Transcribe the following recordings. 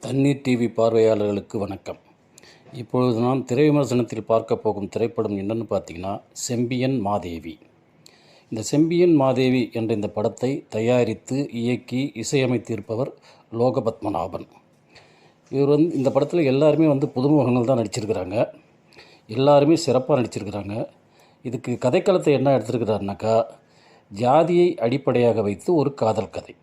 தண்ணீர் டிவி பார்வையாளர்களுக்கு வணக்கம். இப்பொழுது நாம் திரை விமர்சனத்தில் பார்க்க போகும் திரைப்படம் என்னென்னு பார்த்தீங்கன்னா, செம்பியன் மாதேவி. இந்த செம்பியன் மாதேவி என்ற இந்த படத்தை தயாரித்து இயக்கி இசையமைத்திருப்பவர் லோகபத்மநாபன். இவர் இந்த படத்தில் எல்லாருமே புதுமுகங்கள் தான் நடிச்சிருக்கிறாங்க. எல்லாருமே சிறப்பாக நடிச்சிருக்கிறாங்க. இதுக்கு கதைக்களத்தை என்ன எடுத்திருக்கிறாருனாக்கா, ஜாதியை அடிப்படையாக வைத்து ஒரு காதல் கதை.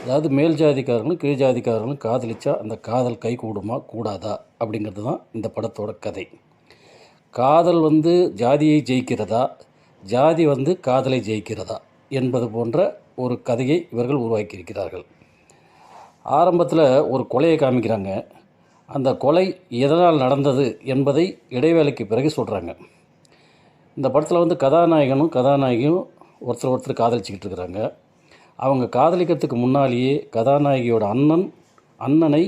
அதாவது மேல் ஜாதிக்காரங்களும் கீழ் ஜாதிக்காரங்களும் காதலிச்சா அந்த காதல் கை கூடுமா கூடாதா அப்படிங்கிறது தான் இந்த படத்தோட கதை. காதல் ஜாதியை ஜெயிக்கிறதா, ஜாதி காதலை ஜெயிக்கிறதா என்பது போன்ற ஒரு கதையை இவர்கள் உருவாக்கியிருக்கிறார்கள். ஆரம்பத்தில் ஒரு கொலையை காமிக்கிறாங்க. அந்த கொலை எதனால் நடந்தது என்பதை இடைவேளைக்கு பிறகு சொல்கிறாங்க. இந்த படத்தில் கதாநாயகனும் கதாநாயகியும் ஒருத்தர் காதலிச்சிக்கிட்டு இருக்கிறாங்க. அவங்க காதலிக்கிறதுக்கு முன்னாலேயே கதாநாயகியோட அண்ணனை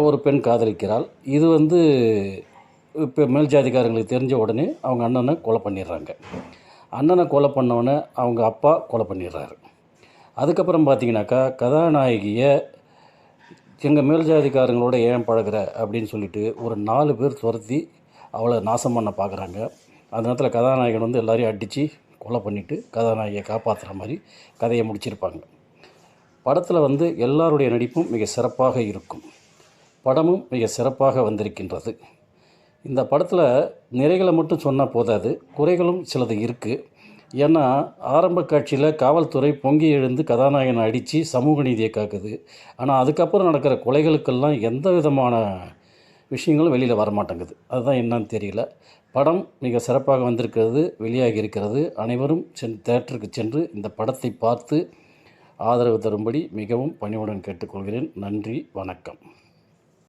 ஒரு பெண் காதலிக்கிறாள். இது இப்போ மேல் ஜாதிக்காரங்களுக்கு தெரிஞ்ச உடனே அவங்க அண்ணனை கொலை பண்ணிடுறாங்க. அண்ணனை கொலை பண்ணவொடனே அவங்க அப்பா கொலை பண்ணிடுறாரு. அதுக்கப்புறம் பார்த்தீங்கன்னாக்கா, கதாநாயகியை எங்கள் மேல் ஜாதிக்காரங்களோட ஏன் பழகிற அப்படின்னு சொல்லிட்டு ஒரு 4 பேர் துரத்தி அவளை நாசம் பண்ண பார்க்குறாங்க. அந்த நேரத்தில் கதாநாயகன் எல்லாரையும் அடித்து கொலை பண்ணிவிட்டு கதாநாயகியை காப்பாற்றுற மாதிரி கதையை முடிச்சிருப்பாங்க. படத்தில் எல்லாருடைய நடிப்பும் மிக சிறப்பாக இருக்கும். படமும் மிக சிறப்பாக வந்திருக்கின்றது. இந்த படத்தில் நிறைகளை மட்டும் சொன்னால் போதாது, குறைகளும் சிலது இருக்குது. ஏன்னா ஆரம்ப காட்சியில் காவல்துறை பொங்கி எழுந்து கதாநாயகனை அடித்து சமூக நீதியை காக்குது. ஆனால் அதுக்கப்புறம் நடக்கிற கொலைகளுக்கெல்லாம் எந்த விதமான விஷயங்களும் வெளியில் வரமாட்டேங்குது. அதுதான் என்னன்னு தெரியல. படம் மிக சிறப்பாக வந்திருக்கிறது, வெளியாகி இருக்கிறது. அனைவரும் தியேட்டருக்கு சென்று இந்த படத்தை பார்த்து ஆதரவு தரும்படி மிகவும் பணிவுடன் கேட்டுக்கொள்கிறேன். நன்றி, வணக்கம்.